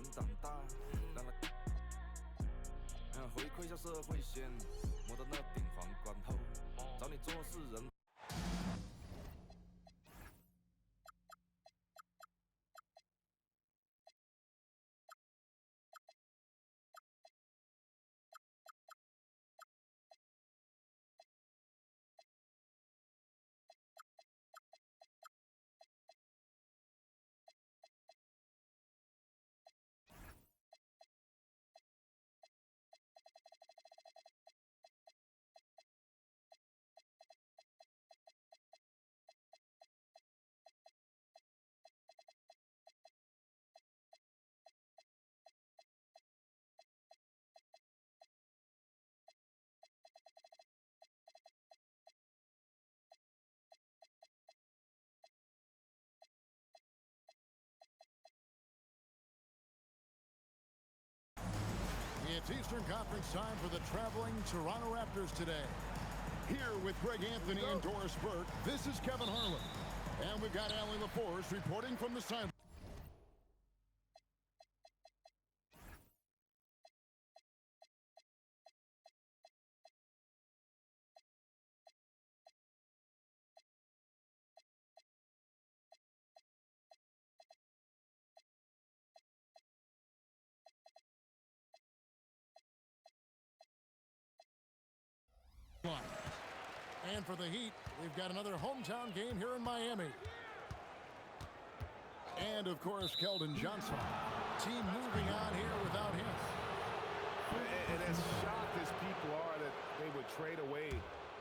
人长大，让他回馈下社会先，摸到那顶皇冠后，找你做事人。It's Eastern Conference time for the traveling Toronto Raptors today. Here with Greg Anthony and Doris Burke, this is Kevin Harlan. And we've got Allie LaForce reporting from the sideline. And for the Heat, we've got another hometown game here in Miami. And, of course, Keldon Johnson. Team moving on here without him. And as shocked as people are that they would trade away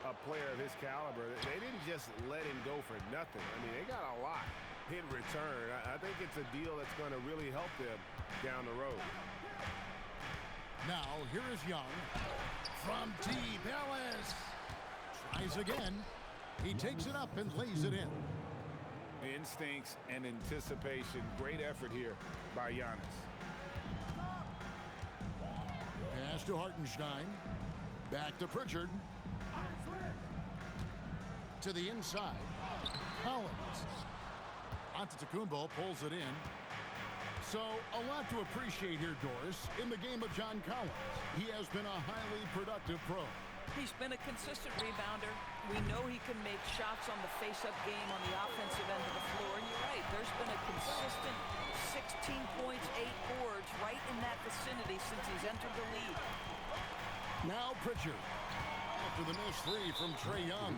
a player of his caliber, they didn't just let him go for nothing. I mean, they got a lot in return. I think it's a deal that's going to really help them down the road. Now, here is Young. From deep, Ellis tries again. He takes it up and lays it in. Instincts and anticipation. Great effort here by Giannis. Pass to Hartenstein. Back to Pritchard. To the inside. Collins. Antetokounmpo pulls it in. So, a lot to appreciate here, Doris, in the game of John Collins. He has been a highly productive pro. He's been a consistent rebounder. We know he can make shots on the face-up game on the offensive end of the floor. And you're right, there's been a consistent 16 points, 8 boards right in that vicinity since he's entered the league. Now Pritchard. After the missed three from Trae Young.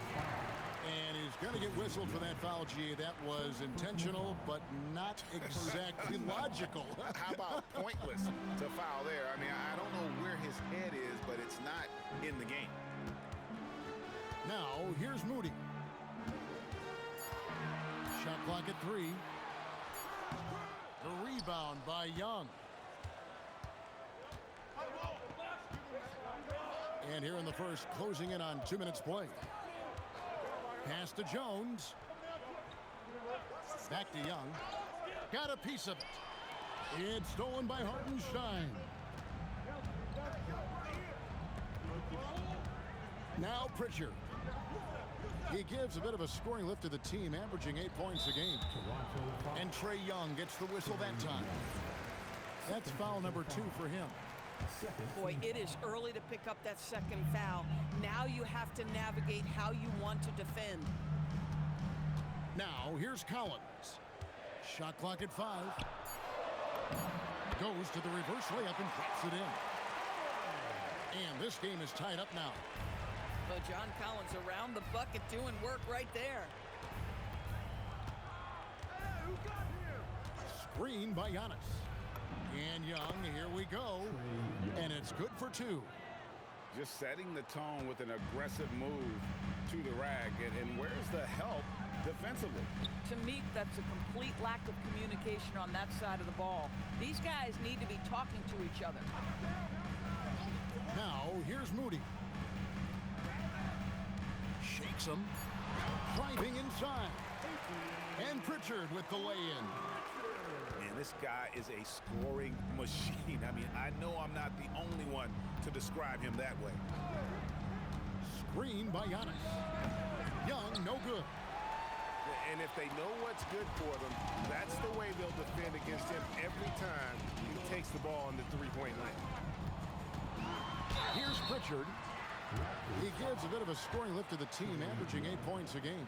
And he's going to get whistled for that foul, G. That was intentional, but not exactly logical. How about pointless to foul there? I mean, I don't know where his head is, but it's not in the game. Now, here's Moody. Shot clock at 3. The rebound by Young. And here in the first, closing in on 2 minutes play. Pass to Jones. Back to Young. Got a piece of it. It's stolen by Hartenstein. Now Pritchard. He gives a bit of a scoring lift to the team, averaging 8 points a game. And Trae Young gets the whistle that time. That's foul number 2 for him. Boy, it is early to pick up that second foul. Now you have to navigate how you want to defend. Now, here's Collins. Shot clock at 5. Goes to the reverse layup and drops it in. And this game is tied up now. Well, John Collins around the bucket doing work right there. Screen by Giannis. And Young, here we go. And it's good for 2. Just setting the tone with an aggressive move to the rack. And where's the help defensively? To me, that's a complete lack of communication on that side of the ball. These guys need to be talking to each other. Now, here's Moody. Shakes him. Driving inside. And Pritchard with the lay-in. This guy is a scoring machine. I mean, I know I'm not the only one to describe him that way. Screen by Giannis. Young, no good. And if they know what's good for them, that's the way they'll defend against him every time he takes the ball on the three-point line. Here's Pritchard. He gives a bit of a scoring lift to the team, averaging 8 points a game.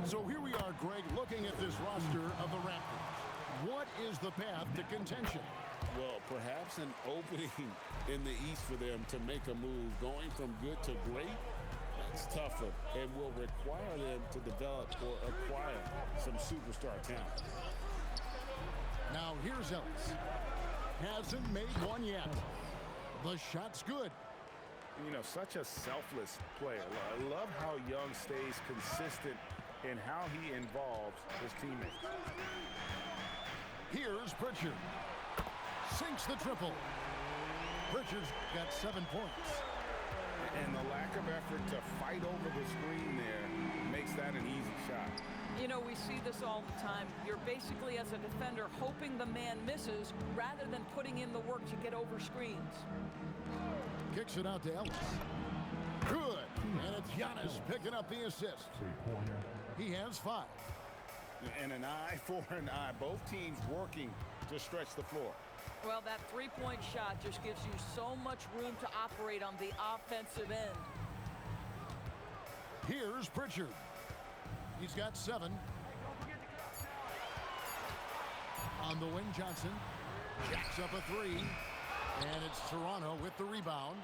So here we are, Greg, looking at this roster of the Raptors. What is the path to contention? Well, perhaps an opening in the East for them to make a move. Going from good to great, that's tougher and will require them to develop or acquire some superstar talent. Now here's Ellis. Hasn't made one yet. The shot's good. You know, such a selfless player. I love how Young stays consistent in how he involves his teammates. Here's Pritchard. Sinks the triple. Pritchard's got 7 points. And the lack of effort to fight over the screen there makes that an easy shot. You know, we see this all the time. You're basically, as a defender, hoping the man misses rather than putting in the work to get over screens. Kicks it out to Ellis. Good. And it's Giannis picking up the assist. He has 5. And an eye for an eye. Both teams working to stretch the floor. Well, that three-point shot just gives you so much room to operate on the offensive end. Here's Pritchard. He's got 7. On the wing, Johnson jacks up a 3. And it's Toronto with the rebound.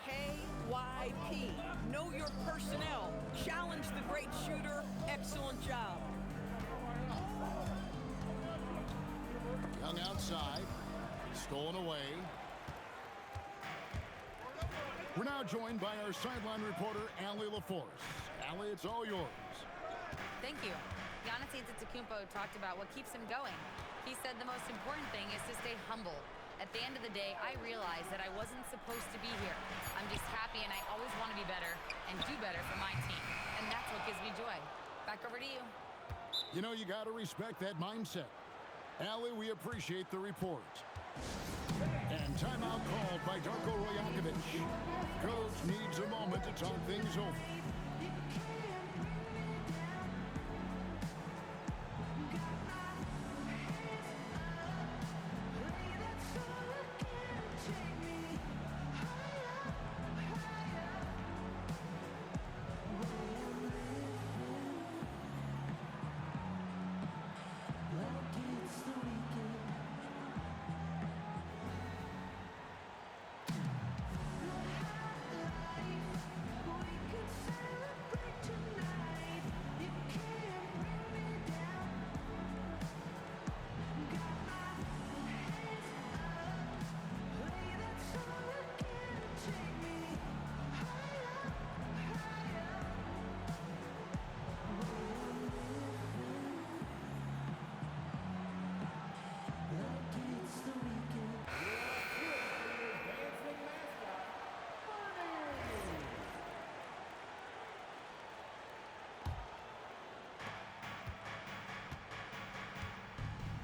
KYP. Know your personnel. Challenge the great shooter. Excellent job. Young outside. Stolen away. We're now joined by our sideline reporter, Allie LaForce. Allie, it's all yours. Thank you. Giannis Antetokounmpo talked about what keeps him going. He said the most important thing is to stay humble. At the end of the day, I realized that I wasn't supposed to be here. I'm just happy, and I always want to be better and do better for my team. And that's what gives me joy. Back over to you. You know, you got to respect that mindset. Allie, we appreciate the report. And timeout called by Darko Rajakovic. Coach needs a moment to talk things over.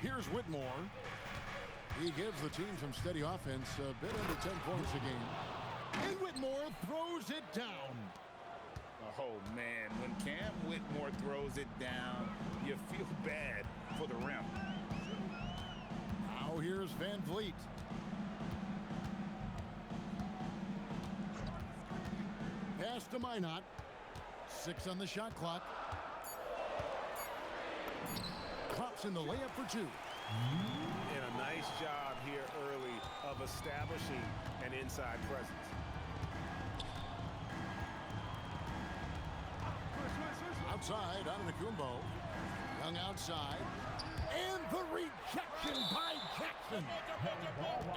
Here's Whitmore. He gives the team some steady offense, a bit under 10 points a game. And Whitmore throws it down. Oh, man, when Cam Whitmore throws it down, you feel bad for the rim. Now here's Van Vliet. Pass to Minot. 6 on the shot clock. Pops in the layup for 2. And a nice job here early of establishing an inside presence. Outside, Antetokounmpo. Young outside. And the rejection by Jackson.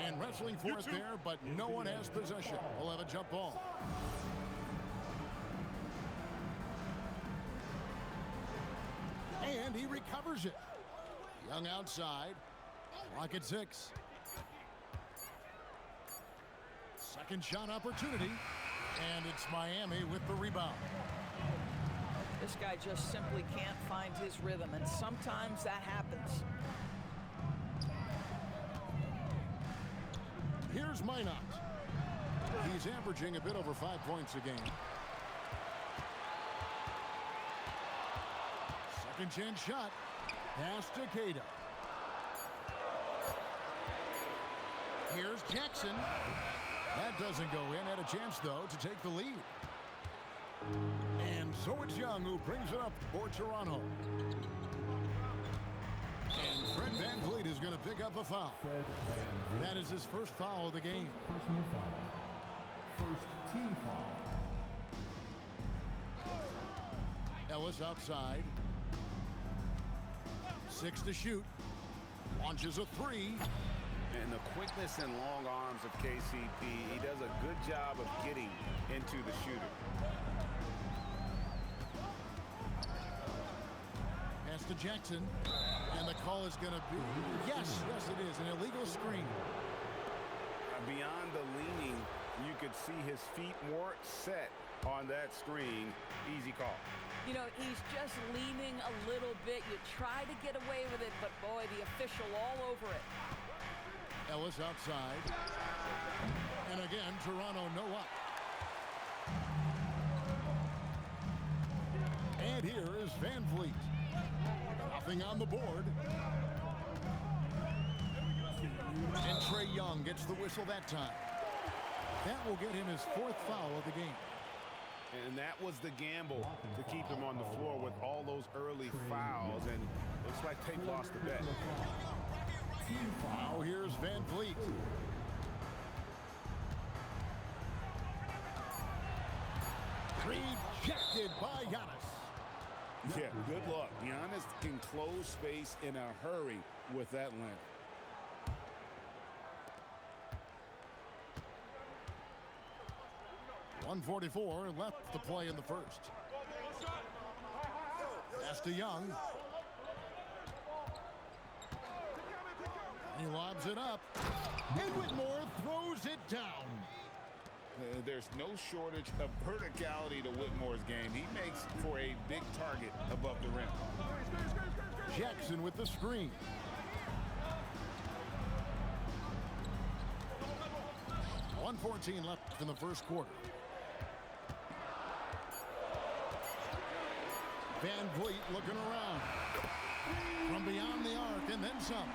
And wrestling for it there, but no one has possession. We'll have a jump ball. And he recovers it. Young outside. Clock at 6. Second shot opportunity. And it's Miami with the rebound. This guy just simply can't find his rhythm, and sometimes that happens. Here's Minot. He's averaging a bit over 5 points a game. Second chance shot. Pass to Cato. Here's Jackson. That doesn't go in. Had a chance, though, to take the lead. And so it's Young who brings it up for Toronto. And Fred VanVleet is going to pick up a foul. That is his first foul of the game. Personal foul. First team foul. Ellis outside. 6 to shoot. Launches a 3. And the quickness and long arms of KCP, he does a good job of getting into the shooter. Pass to Jackson. And the call is going to be, yes, it is, an illegal screen. Beyond the leaning, you could see his feet more set on that screen. Easy call. You know, he's just leaning a little bit. You try to get away with it, but boy, the official all over it. Ellis outside. And again, Toronto no up. And here is VanVleet. Nothing on the board. And Trae Young gets the whistle that time. That will get him his 4th foul of the game. And that was the gamble to keep him on the floor with all those early fouls. And looks like they've lost the bet. Now here's VanVleet. Rejected by Giannis. Yeah, good luck. Giannis can close space in a hurry with that length. .144 left to play in the first. Pass to Young. He lobs it up. And Whitmore throws it down. There's no shortage of verticality to Whitmore's game. He makes for a big target above the rim. Jackson with the screen. .114 left in the first quarter. VanVleet looking around. From beyond the arc and then some.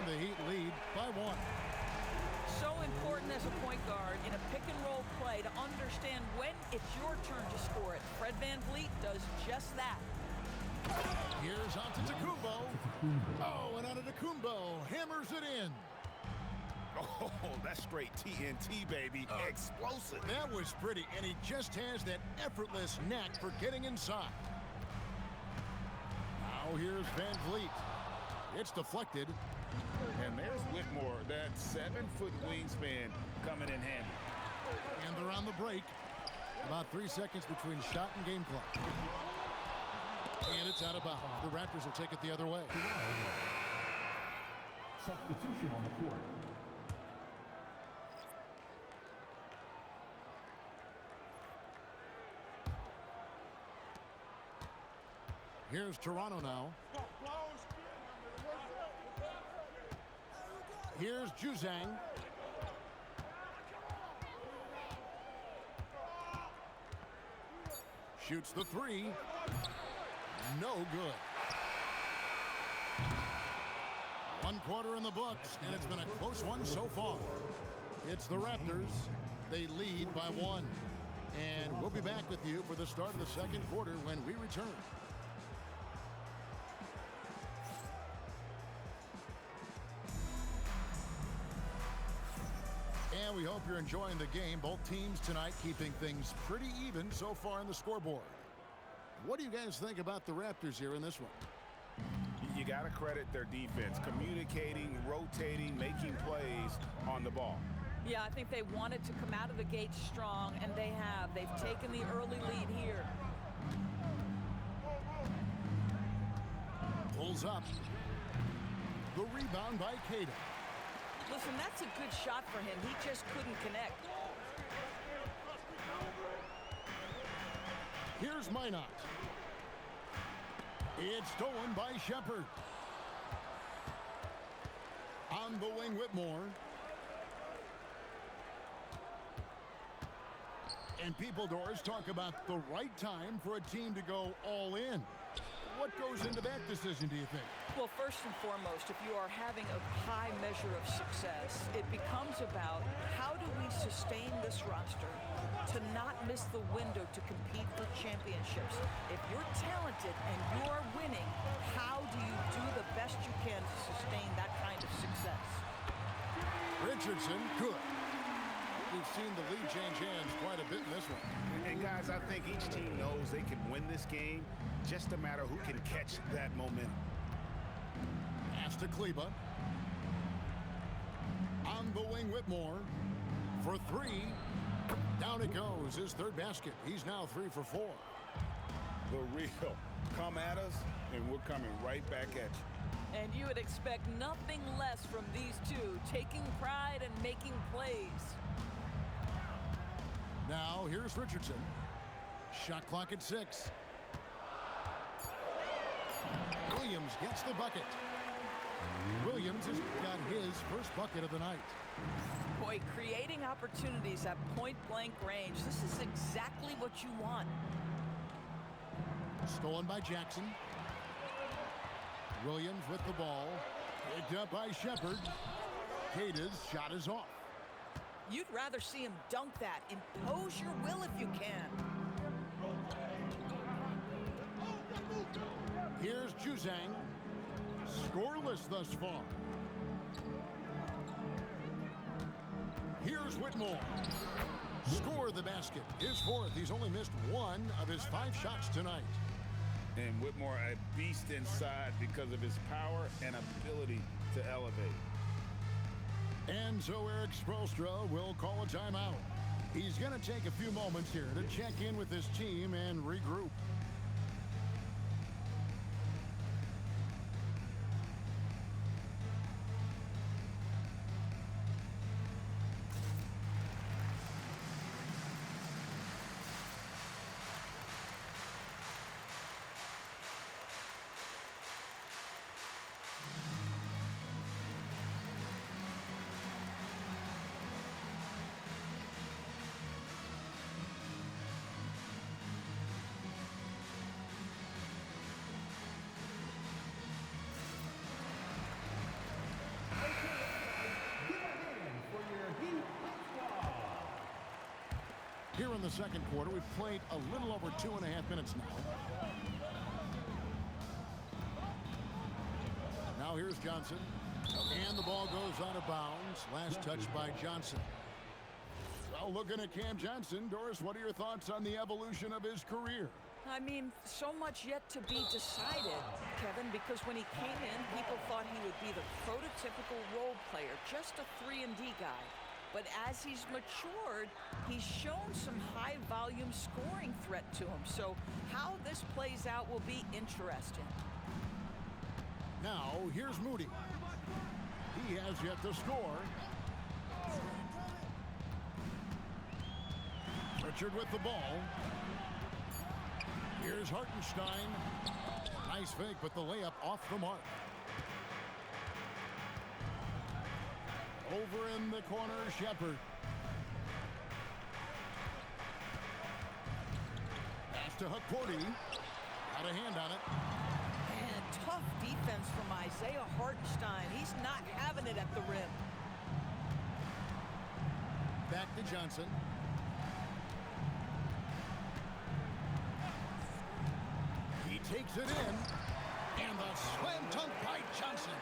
And the Heat lead by 1. So important as a point guard in a pick-and-roll play to understand when it's your turn to score it. Fred VanVleet does just that. Here's Antetokounmpo. Oh, and Antetokounmpo hammers it in. Oh, that's straight TNT, baby. Explosive. That was pretty, and he just has that effortless knack for getting inside. Now here's VanVleet. It's deflected. And there's Whitmore, that 7-foot wingspan coming in handy. And they're on the break. About 3 seconds between shot and game clock. And it's out of bounds. The Raptors will take it the other way. Substitution on the court. Here's Toronto now. Here's Juzang. Shoots the 3. No good. 1 quarter in the books, and it's been a close one so far. It's the Raptors. They lead by 1. And we'll be back with you for the start of the second quarter when we return. And we hope you're enjoying the game. Both teams tonight keeping things pretty even so far on the scoreboard. What do you guys think about the Raptors here in this one? You got to credit their defense, communicating, rotating, making plays on the ball. Yeah, I think they wanted to come out of the gate strong, and they have. They've taken the early lead here. Pulls up. The rebound by Cato. Listen, that's a good shot for him. He just couldn't connect. Here's Minot. It's stolen by Shepard. On the wing, Whitmore. And people, Doris, talk about the right time for a team to go all in. What goes into that decision, do you think? Well, first and foremost, if you are having a high measure of success, it becomes about how do we sustain this roster to not miss the window to compete for championships. If you're talented and you're winning, how do you do the best you can to sustain that kind of success? Richardson, good. We've seen the lead change hands quite a bit in this one. And guys, I think each team knows they can win this game, just a matter who can catch that momentum. Pass to Kleba. On the wing, Whitmore. For three. Down it goes. His third basket. He's now 3 for 4. The real. Come at us, and we're coming right back at you. And you would expect nothing less from these two, taking pride and making plays. Now, here's Richardson. Shot clock at 6. Williams gets the bucket. Williams has got his first bucket of the night. Boy, creating opportunities at point-blank range, this is exactly what you want. Stolen by Jackson. Williams with the ball. Picked up by Shepard. Kata's shot is off. You'd rather see him dunk that. Impose your will if you can. Here's Juzang. Scoreless thus far. Here's Whitmore. Score the basket. His fourth. He's only missed 1 of his 5 shots tonight. And Whitmore a beast inside because of his power and ability to elevate. And so Eric Spoelstra will call a timeout. He's going to take a few moments here to check in with his team and regroup. Here in the second quarter, we've played a little over 2.5 minutes now. Now here's Johnson. And the ball goes out of bounds. Last touch by Johnson. Well, looking at Cam Johnson, Doris, what are your thoughts on the evolution of his career? I mean, so much yet to be decided, Kevin, because when he came in, people thought he would be the prototypical role player, just a 3-and-D guy. But as he's matured, he's shown some high-volume scoring threat to him. So how this plays out will be interesting. Now, here's Moody. He has yet to score. Richard with the ball. Here's Hartenstein. Nice fake, but the layup off the mark. Over in the corner, Shepard. Pass to Hukporti. Got a hand on it. And tough defense from Isaiah Hartenstein. He's not having it at the rim. Back to Johnson. He takes it in. And the slam dunk by Johnson.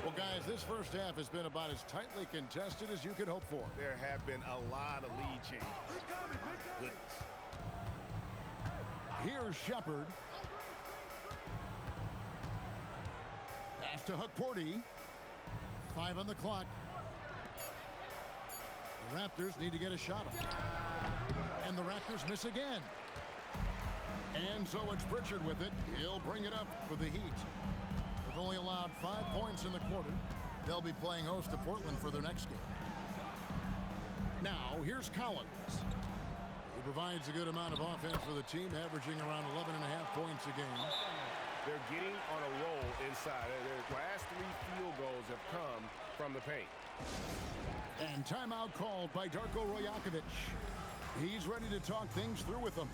Well, guys, this first half has been about as tightly contested as you could hope for. There have been a lot of lead changes. Goodness. Here's Shepard. Pass to Hukporti. 5 on the clock. The Raptors need to get a shot up. And the Raptors miss again. And so it's Pritchard with it. He'll bring it up for the Heat. They've only allowed 5 points in the quarter. They'll be playing host to Portland for their next game. Now, here's Collins. He provides a good amount of offense for the team, averaging around 11.5 points a game. They're getting on a roll inside. Their last 3 field goals have come from the paint. And timeout called by Darko Rajakovic. He's ready to talk things through with them.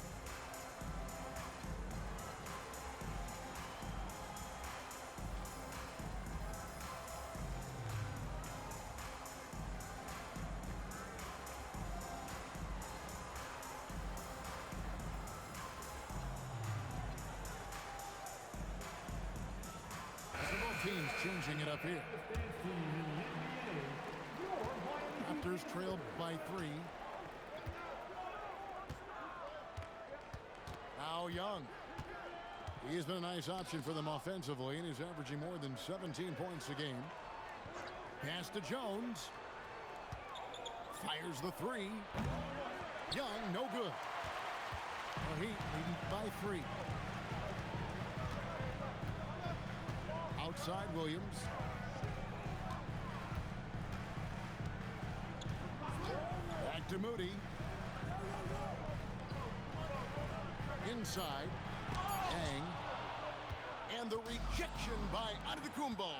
teams changing it up here. Raptors trailed by 3. Now Young. He's been a nice option for them offensively, and he's averaging more than 17 points a game. Pass to Jones. Fires the 3. Young, no good. The Heat leading by 3. Outside Williams. Back to Moody. Inside. Yang. And the rejection by Antetokounmpo.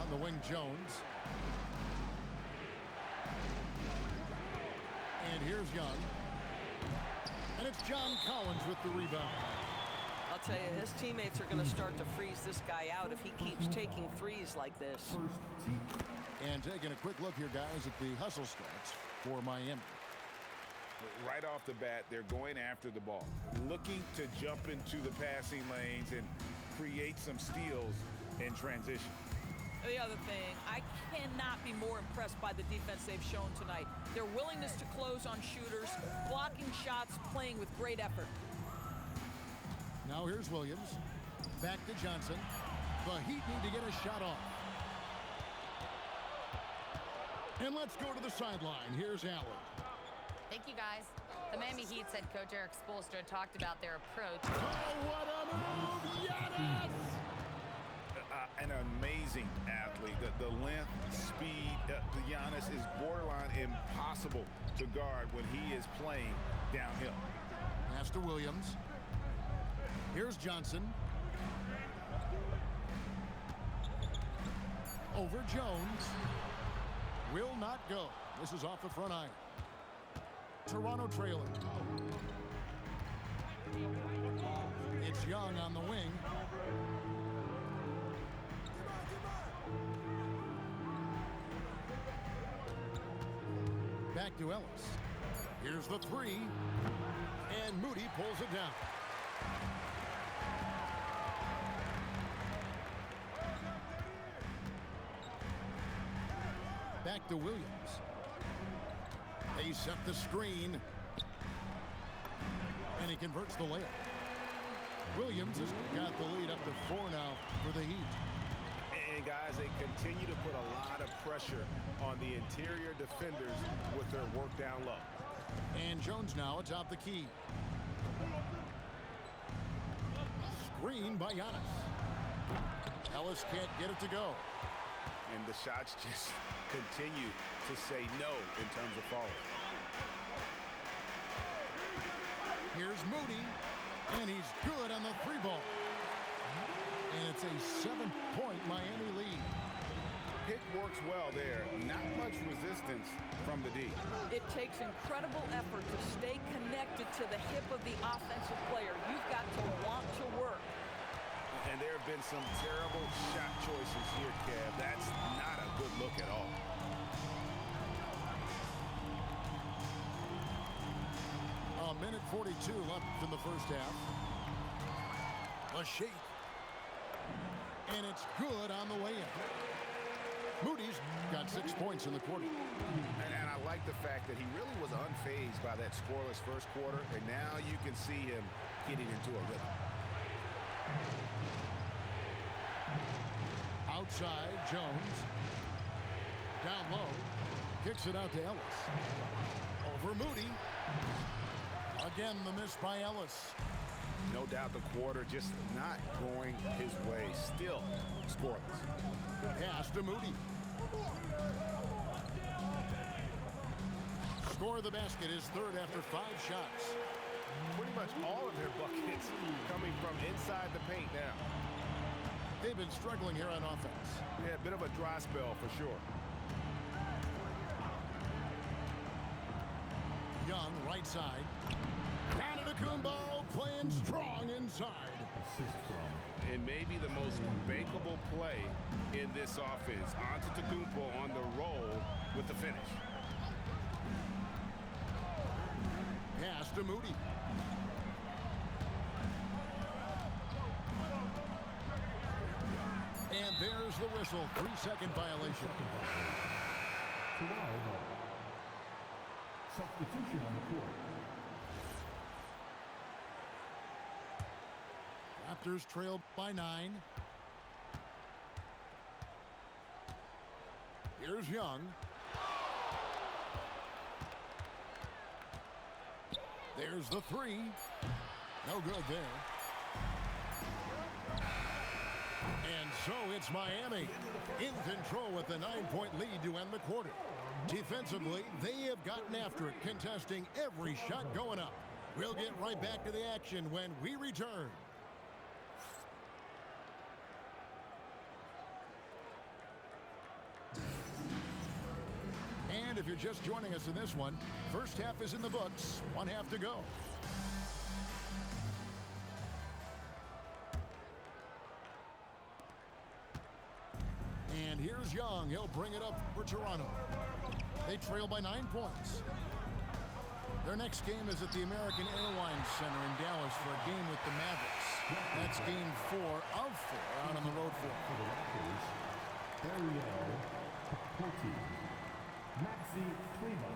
On the wing, Jones. And here's Young. And it's John Collins with the rebound. I'll tell you, his teammates are going to start to freeze this guy out if he keeps taking threes like this. And taking a quick look here, guys, at the hustle stats for Miami. Right off the bat, they're going after the ball, looking to jump into the passing lanes and create some steals in transition. The other thing, I cannot be more impressed by the defense they've shown tonight. Their willingness to close on shooters, blocking shots, playing with great effort. Now here's Williams. Back to Johnson. The Heat need to get a shot off. And let's go to the sideline. Here's Allen. Thank you, guys. The Miami Heat's head coach Eric Spoelstra talked about their approach. Oh, what a move! Giannis! An amazing athlete. The length, speed, Giannis is borderline impossible to guard when he is playing downhill. Pass to Williams. Here's Johnson. Over Jones. Will not go. This is off the front iron. Toronto trailing. It's Young on the wing. Back to Ellis. Here's the 3. And Moody pulls it down. Back to Williams. They set the screen. And he converts the layup. Williams has got the lead up to 4 now for the Heat. And guys, they continue to put a lot of pressure on the interior defenders with their work down low. And Jones now atop the key. Screen by Giannis. Ellis can't get it to go. And the shots just continue to say no in terms of falling. Here's Moody. And he's good on the 3 ball. And it's a 7-point Miami lead. Pick works well there. Not much resistance from the D. It takes incredible effort to stay connected to the hip of the offensive player. You've got to want to work. And there have been some terrible shot choices here, Kev. That's not a good look at all. A minute 42 left in the first half. A shake. And it's good on the way in. Moody's got 6 points in the quarter. And I like the fact that he really was unfazed by that scoreless first quarter, and now you can see him getting into a rhythm. Outside, Jones. Down low. Kicks it out to Ellis. Over Moody. Again, the miss by Ellis. No doubt the quarter just not going his way. Still scoreless. Pass to Moody. Score the basket, his third after 5 shots. Pretty much all of their buckets coming from inside the paint now. They've been struggling here on offense. Yeah, a bit of a dry spell for sure. Young, right side. Antetokounmpo playing strong inside. And maybe the most bankable play in this offense. Antetokounmpo on the roll with the finish. Pass to Moody. And there's the whistle. 3-second violation. Substitution on the court. Raptors trail by 9. Here's Young. There's the 3. No good there. And so it's Miami in control with a 9-point lead to end the quarter. Defensively, they have gotten after it, contesting every shot going up. We'll get right back to the action when we return. And if you're just joining us in this one, first half is in the books. 1 half to go. And here's Young. He'll bring it up for Toronto. They trail by 9 points. Their next game is at the American Airlines Center in Dallas for a game with the Mavericks. That's game 4 of 4 out on the road for the Raptors, Ariel Poti, Maxi Klima.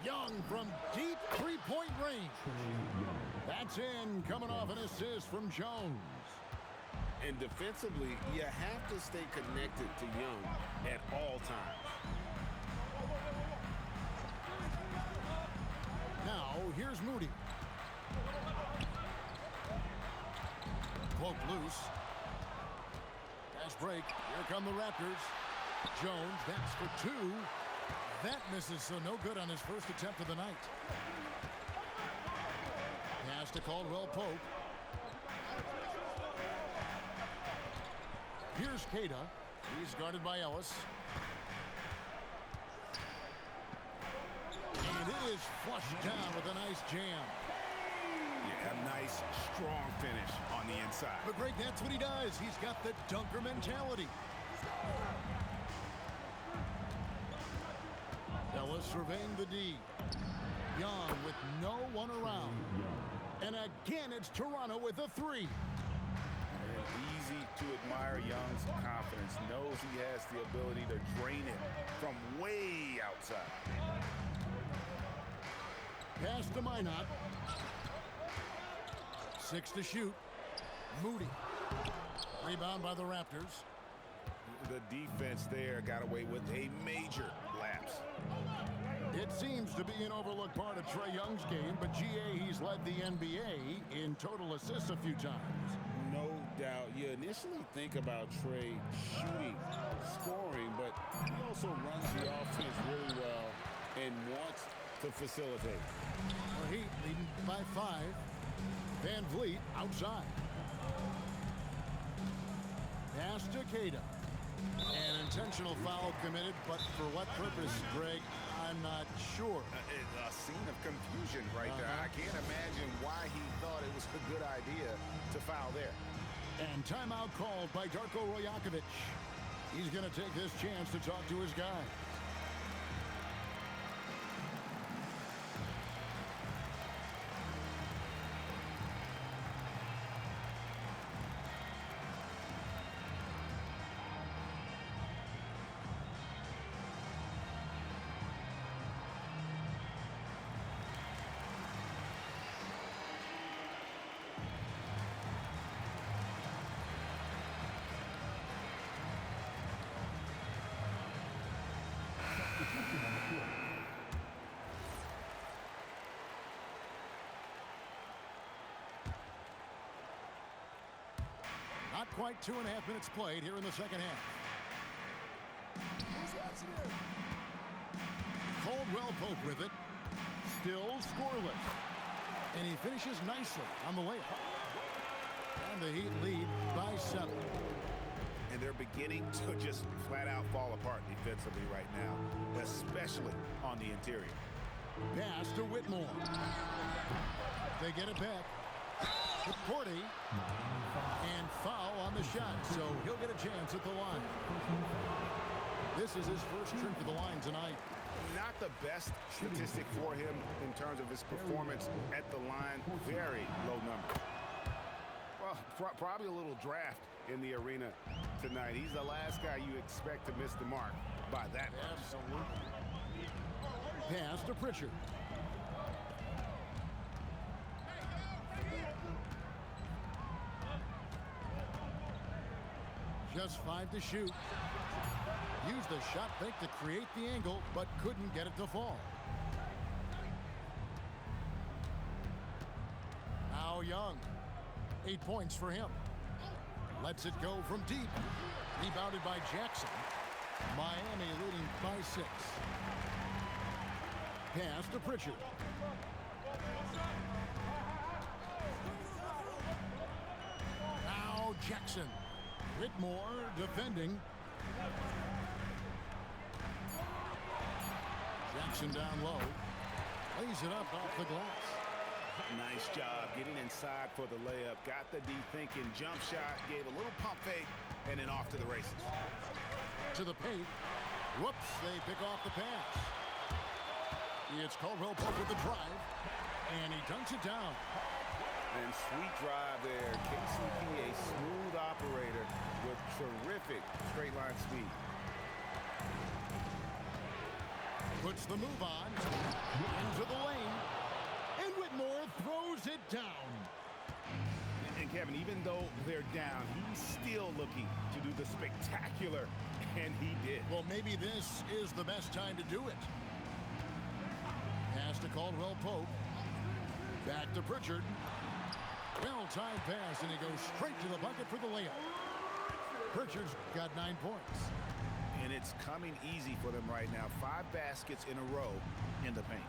Young from deep three-point range. That's in, coming off an assist from Jones. And defensively, you have to stay connected to Young at all times. Now, here's Moody. Cloak loose. Fast break. Here come the Raptors. Jones, that's for 2. That misses, so no good on his first attempt of the night. Pass to Caldwell Pope. Here's Queta. He's guarded by Ellis. And it is flushed down with a nice jam. Yeah, a nice, strong finish on the inside. But Greg, that's what he does. He's got the dunker mentality. Ellis surveying the D. Young with no one around. And again, it's Toronto with a 3. And easy to admire Young's confidence. Knows he has the ability to drain it from way outside. Pass to Minot. 6 to shoot. Moody. Rebound by the Raptors. The defense there got away with a major lapse. It seems to be an overlooked part of Trae Young's game, but GA, he's led the NBA in total assists a few times. No doubt. You initially think about Trae shooting, scoring, but he also runs the offense really well and wants to facilitate. Well, Heat leading by 5. Van Vliet outside. Pass to Queta. An intentional foul committed, but for what purpose, Greg, I'm not sure. A scene of confusion right there. I can't imagine why he thought it was a good idea to foul there. And timeout called by Darko Rajakovic. He's going to take this chance to talk to his guy. Not quite 2.5 minutes played here in the second half. Caldwell Pope with it. Still scoreless. And he finishes nicely on the layup. And the Heat lead by 7. And they're beginning to just flat out fall apart defensively right now, especially on the interior. Pass to Whitmore. They get it back. To Porty. And foul on the shot, so he'll get a chance at the line. This is his first trip to the line tonight. Not the best statistic for him in terms of his performance at the line. Very low number. Well, probably a little draft in the arena tonight. He's the last guy you expect to miss the mark by that much. Absolutely. Pass to Pritchard. Just 5 to shoot. Used the shot fake to create the angle, but couldn't get it to fall. Now Young. 8 points for him. Lets it go from deep. Rebounded by Jackson. Miami leading by 6. Pass to Pritchard. Now Jackson. Whitmore defending. Jackson down low. Lays it up off the glass. Nice job getting inside for the layup. Got the D-thinking jump shot. Gave a little pump fake. And then off to the races. To the paint. Whoops, they pick off the pass. It's Caldwell Pope with the drive. And he dunks it down. And sweet drive there. KCP, a smooth operator with terrific straight line speed. Puts the move on. Into the lane. And Whitmore throws it down. And Kevin, even though they're down, he's still looking to do the spectacular. And he did. Well, maybe this is the best time to do it. Pass to Caldwell Pope. Back to Pritchard. Well-timed pass, and he goes straight to the bucket for the layup. Pritchard's got 9 points. And it's coming easy for them right now. 5 baskets in a row in the paint.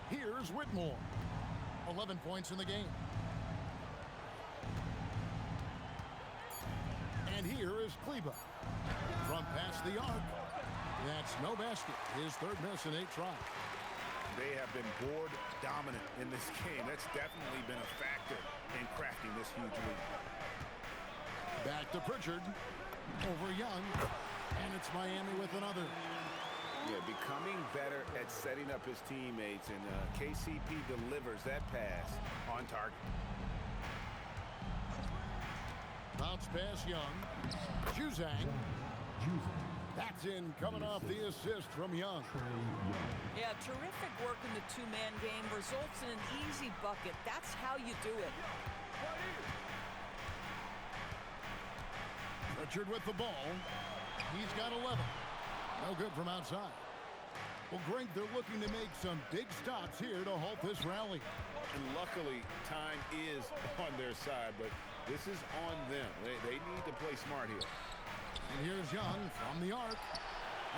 Here's Whitmore. 11 points in the game. And here is Kleba. From past the arc. That's no basket. His 3rd miss in 8 tries. They have been board dominant in this game. That's definitely been a factor in crafting this huge lead. Back to Pritchard. Over Young. And it's Miami with another. Yeah, becoming better at setting up his teammates. And KCP delivers that pass on target. Bounce pass Young. Juzang. That's in, coming off the assist from Young. Yeah, terrific work in the 2-man game. Results in an easy bucket. That's how you do it. Pritchard with the ball. He's got 11. No good from outside. Well, Greg, they're looking to make some big stops here to halt this rally. And luckily, time is on their side, but this is on them. They need to play smart here. And here's Young from the arc.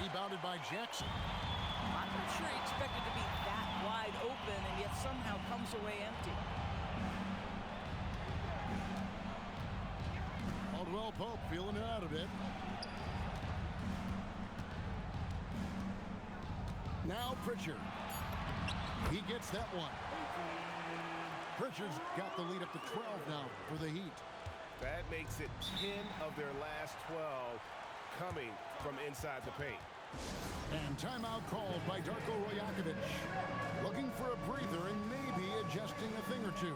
Rebounded by Jackson. I'm not sure he expected to be that wide open and yet somehow comes away empty. Caldwell Pope feeling it out a bit. Now Pritchard. He gets that one. Pritchard's got the lead up to 12 now for the Heat. That makes it 10 of their last 12 coming from inside the paint. And timeout called by Darko Rajakovic. Looking for a breather and maybe adjusting a thing or two.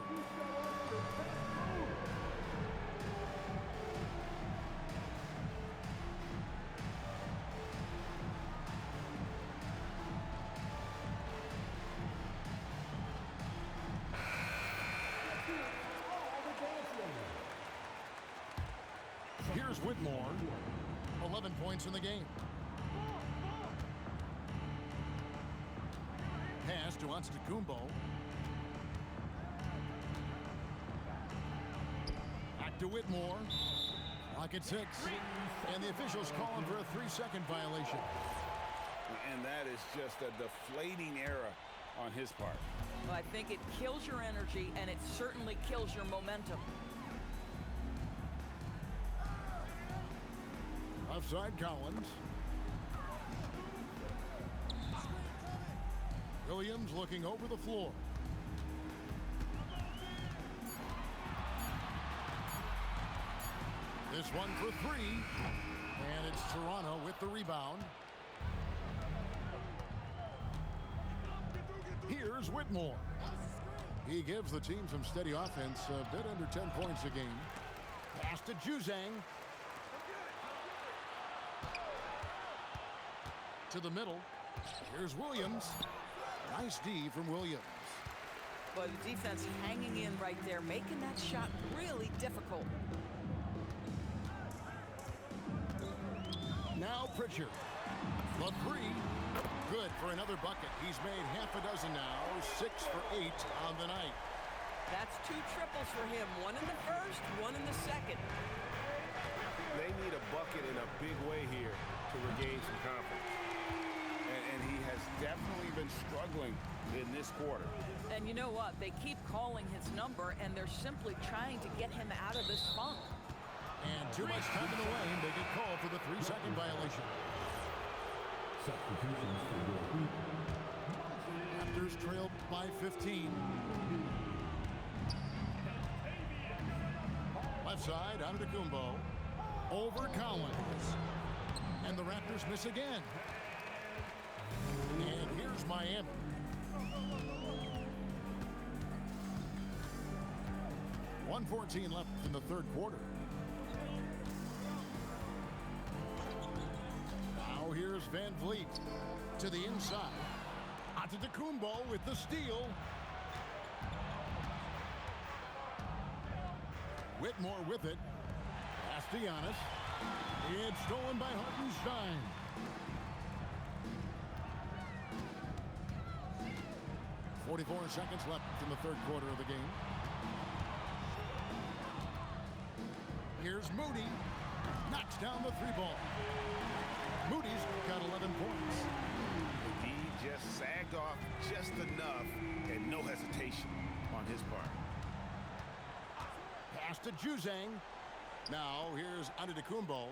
Here's Whitmore. 11 points in the game. Pass to Antetokounmpo. Back to Whitmore. Clock at 6. And the officials calling for a 3-second violation. And that is just a deflating error on his part. Well, I think it kills your energy, and it certainly kills your momentum. Offside Collins. Williams looking over the floor. This one for 3. And it's Toronto with the rebound. Here's Whitmore. He gives the team some steady offense, a bit under 10 points a game. Pass to Juzang. To the middle. Here's Williams. Nice D from Williams. But the defense hanging in right there, making that shot really difficult. Now Pritchard. The three. Good for another bucket. He's made half a dozen now. 6 for 8 on the night. That's 2 triples for him. 1 in the first, 1 in the second. They need a bucket in a big way here to regain some confidence. And he has definitely been struggling in this quarter. And you know what? They keep calling his number, and they're simply trying to get him out of this funk. And too much time in the lane. They get called for the 3-second violation. Substitutions for your group. Raptors trailed by 15. Left side, Antetokounmpo. Over Collins. And the Raptors miss again. And here's Miami. .114 left in the third quarter. Now here's Van Vliet to the inside. Antetokounmpo with the steal. Whitmore with it. Pass to Giannis. It's stolen by Hartenstein. .44 seconds left in the third quarter of the game. Here's Moody. Knocks down the 3-ball. Moody's got 11 points. He just sagged off just enough and no hesitation on his part. Pass to Juzang. Now here's Antetokounmpo.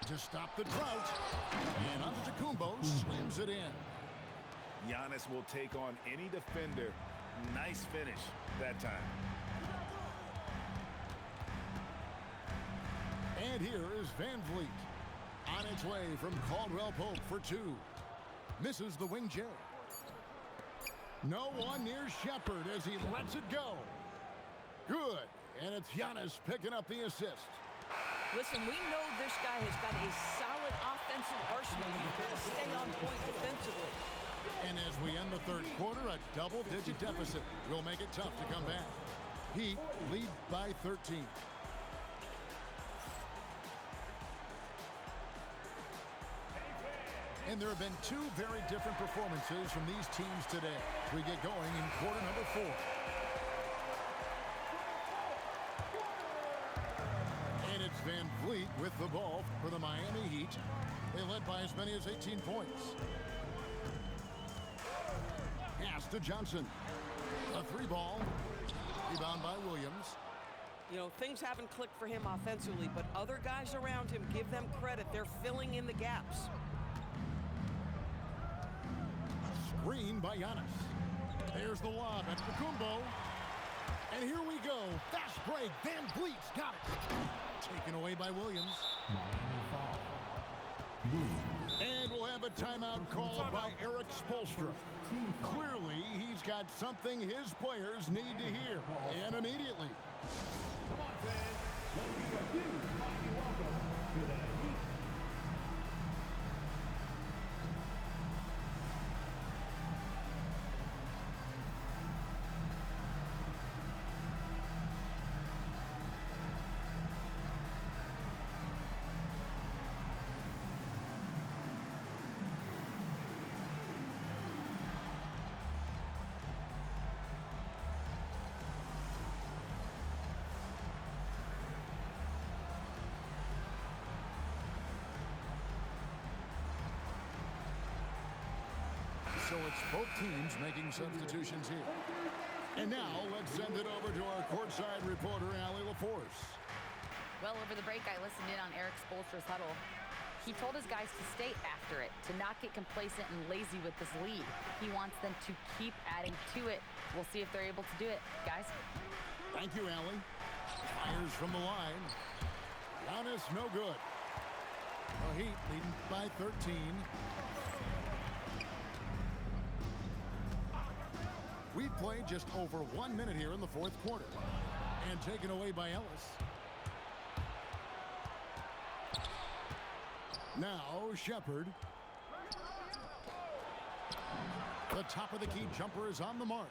To stop the drought. And Antetokounmpo slams it in. Giannis will take on any defender. Nice finish that time. And here is Van Vliet. On its way from Caldwell Pope for 2. Misses the wing J. No one near Shepard as he lets it go. Good. And it's Giannis picking up the assist. Listen, we know this guy has got a solid offensive arsenal. He's got to stay on point defensively. And as we end the third quarter, a double-digit deficit will make it tough to come back. Heat lead by 13. And there have been 2 very different performances from these teams today as we get going in quarter number 4. And it's Van Vliet with the ball for the Miami Heat. They led by as many as 18 points. Pass to Johnson. A 3-ball. Rebound by Williams. You know, things haven't clicked for him offensively, but other guys around him, give them credit. They're filling in the gaps. Screen by Giannis. There's the lob at Antetokounmpo. And here we go. Fast break. Van Vliet's got it. Taken away by Williams. And we'll have a timeout called by Eric Spoelstra. Clearly, he's got something his players need to hear. And immediately. Come on, fans. Let's give a huge mighty welcome to the Heat. So it's both teams making substitutions here. And now let's send it over to our courtside reporter, Allie LaForce. Well, over the break, I listened in on Eric Spoelstra's huddle. He told his guys to stay after it, to not get complacent and lazy with this lead. He wants them to keep adding to it. We'll see if they're able to do it. Guys? Thank you, Allie. Fires from the line. Giannis, no good. The Heat leading by 13. We've played just over 1 minute here in the fourth quarter. And taken away by Ellis. Now Shepherd. The top of the key jumper is on the mark.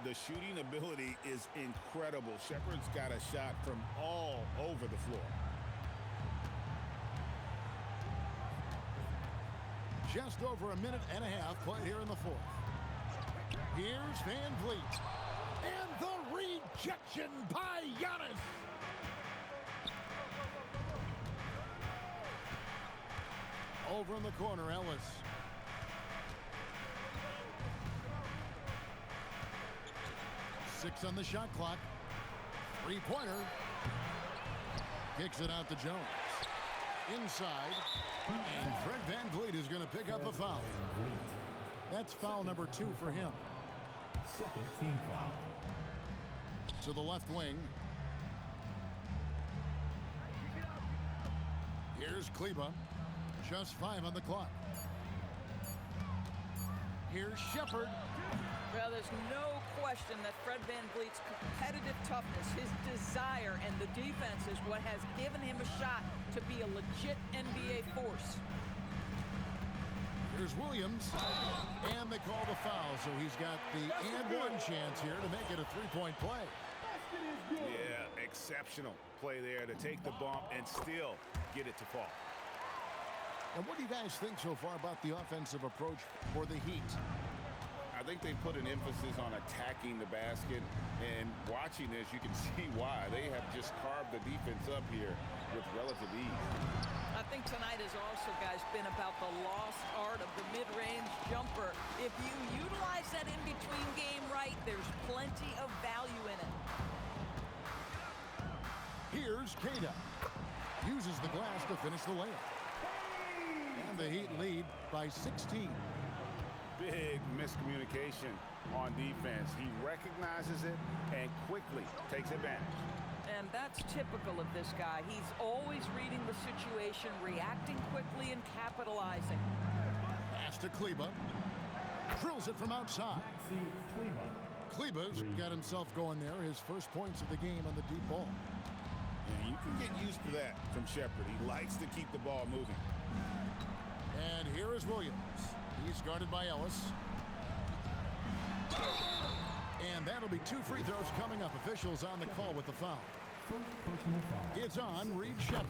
The shooting ability is incredible. Shepherd's got a shot from all over the floor. Just over a minute and a half played here in the fourth. Here's Van Vliet. And the rejection by Giannis. Over in the corner, Ellis. Six on the shot clock. Three-pointer. Kicks it out to Jones. Inside. And Fred Van Vliet is going to pick up a foul. That's foul number 2 for him. Second team foul. To the left wing. Here's Kleba. Just 5 on the clock. Here's Shepherd. Well, there's no question that Fred Van Vliet's competitive toughness, his desire, and the defense is what has given him a shot to be a legit NBA force. Here's Williams. And they call the foul, so he's got the and one chance here to make it a three-point play. Yeah, exceptional play there to take the bump and still get it to fall. And what do you guys think so far about the offensive approach for the Heat? I think they put an emphasis on attacking the basket, and watching this, you can see why. They have just carved the defense up here with relative ease. I think tonight has also, guys, been about the lost art of the mid-range jumper. If you utilize that in-between game right, there's plenty of value in it. Here's Queta. Uses the glass to finish the layup. And the Heat lead by 16. Big miscommunication on defense. He recognizes it and quickly takes advantage. And that's typical of this guy. He's always reading the situation, reacting quickly, and capitalizing. Pass to Kleba. Drills it from outside. Kleba's got himself going there. His first points of the game on the deep ball. And you can get used to that from Shepherd. He likes to keep the ball moving. And here is Williams. He's guarded by Ellis. And that'll be 2 free throws coming up. Officials on the call with the foul. It's on Reed Shepherd.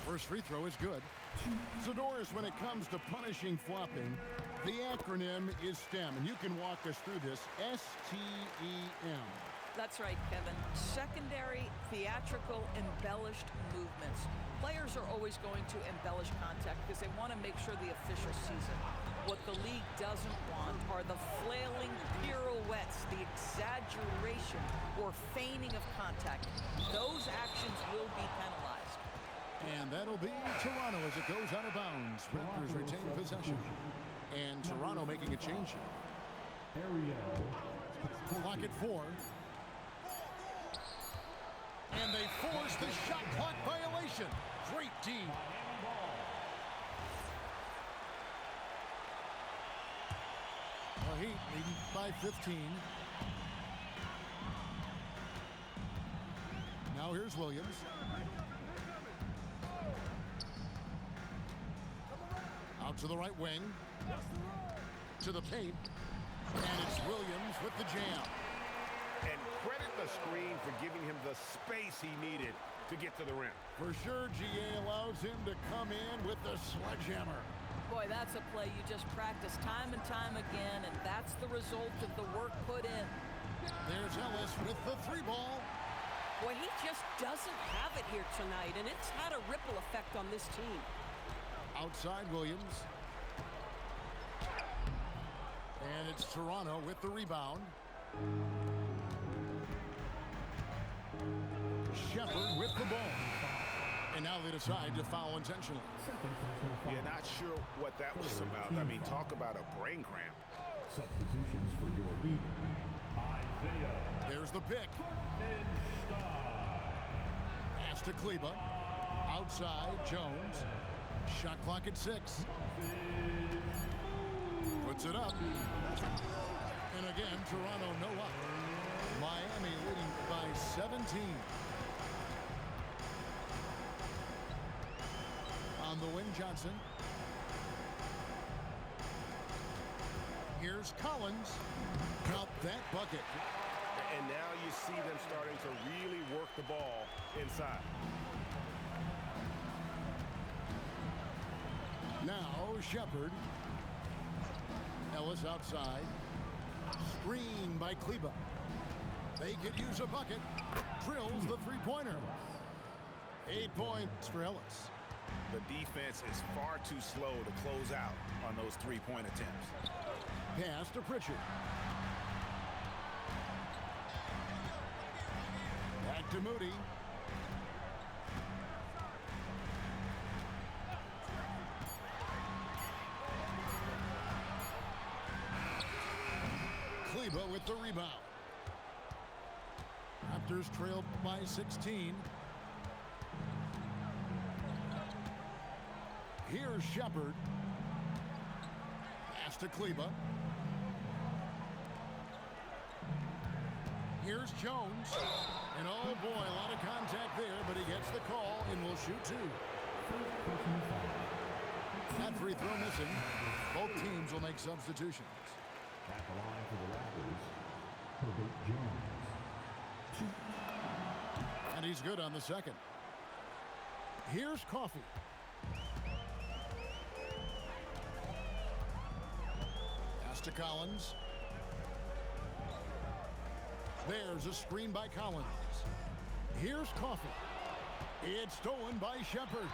First free throw is good. So, Doris, when it comes to punishing flopping, the acronym is STEM. And you can walk us through this. S-T-E-M. That's right, Kevin. Secondary, theatrical, embellished movements. Players are always going to embellish contact because they want to make sure the official sees it. What the league doesn't want are the flailing pirouettes, the exaggeration or feigning of contact. Those actions will be penalized. And that'll be Toronto as it goes out of bounds. Raptors retain possession. And Toronto making a change here. Clock at 4. And they force the shot clock violation. Great D. The Heat leading by 15. Now here's Williams. Out to the right wing. To the paint. And it's Williams with the jam. And credit the screen for giving him the space he needed to get to the rim. For sure, GA allows him to come in with the sledgehammer. Boy, that's a play you just practice time and time again, and that's the result of the work put in. There's Ellis with the 3 ball. Boy, he just doesn't have it here tonight, and it's had a ripple effect on this team. Outside Williams. And it's Toronto with the rebound. Shepherd with the ball. And now they decide to foul intentionally. Yeah, not sure what that was about. I mean, talk about a brain cramp. Substitutions for your leader. There's the pick. Pass to Kleba. Outside, Jones. Shot clock at 6. Puts it up. And again, Toronto no up. Miami leading by 17. On the wing, Johnson. Here's Collins. Count that bucket. And now you see them starting to really work the ball inside. Now Shepard. Ellis outside. Screen by Kleba. They could use a bucket. Drills the three-pointer. 8 points for Ellis. The defense is far too slow to close out on those three-point attempts. Pass to Pritchard. Back to Moody. Kleba with the rebound. Raptors trailed by 16. Here's Shepard. Pass to Kleba. Here's Jones. And oh boy, a lot of contact there, but he gets the call and will shoot 2. That free throw missing. Both teams will make substitutions. At the line for the Raptors, Herbert Jones. And he's good on the second. Here's Coffey. Pass to Collins. There's a screen by Collins. Here's Coffey. It's stolen by Shepard.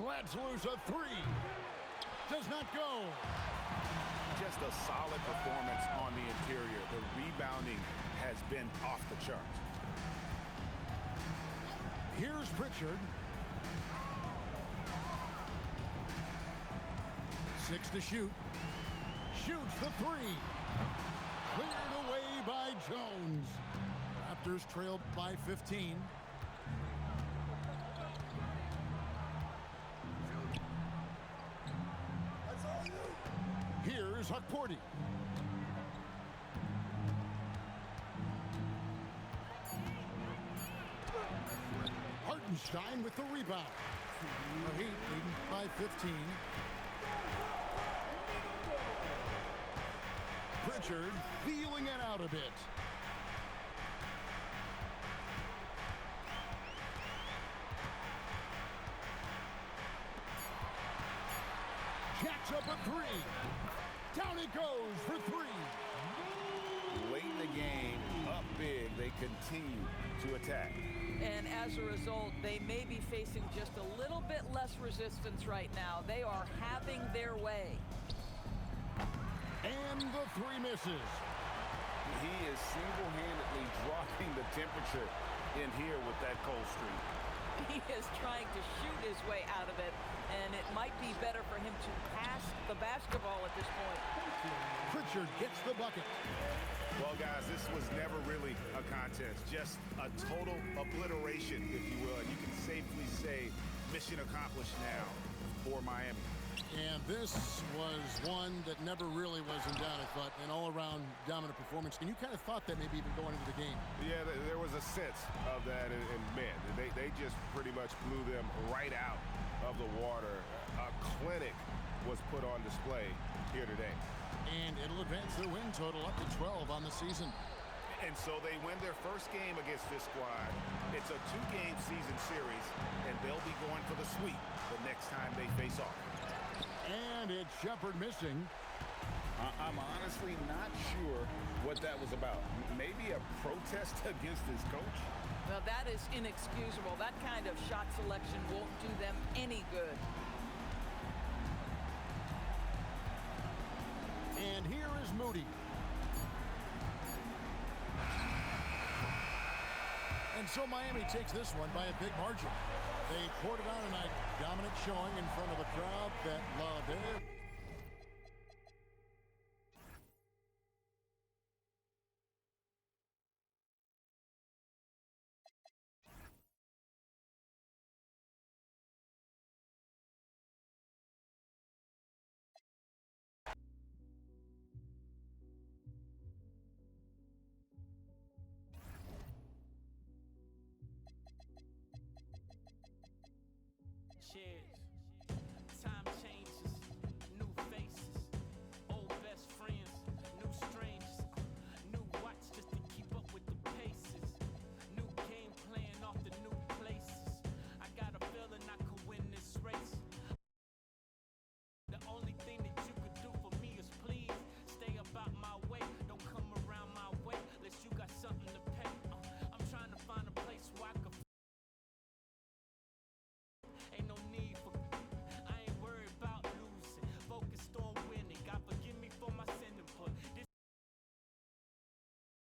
Let's lose a 3. Does not go. Just a solid performance on the interior. The rebounding has been off the charts. Here's Pritchard. 6 to shoot. Shoots the 3. Cleared away by Jones. Raptors trailed by 15. Here's Huckporty. Hartenstein with the rebound. The Heat leading by 15. Pritchard feeling it out a bit. Jacks up a 3. Down it goes for 3. Late in the game, up big, they continue to attack. And as a result, they may be facing just a little bit less resistance right now. They are having their way. And the 3 misses. He is single-handedly dropping the temperature in here with that cold streak. He is trying to shoot his way out of it, and it might be better for him to pass the basketball at this point. Pritchard gets the bucket. Well, guys, this was never really a contest, just a total obliteration, if you will. And you can safely say mission accomplished now for Miami. And this was one that never really was in doubt, I thought, an all-around dominant performance. And you kind of thought that maybe even going into the game. Yeah, there was a sense of that, and man, they just pretty much blew them right out of the water. A clinic was put on display here today. And it'll advance their win total up to 12 on the season. And so they win their first game against this squad. It's a 2-game season series, and they'll be going for the sweep the next time they face off. And it's Shepard missing. I'm honestly not sure what that was about. Maybe a protest against his coach? Well, that is inexcusable. That kind of shot selection won't do them any good. And here is Moody. And so Miami takes this one by a big margin. They poured it on tonight. Dominant showing in front of a crowd that loved it. Cheers.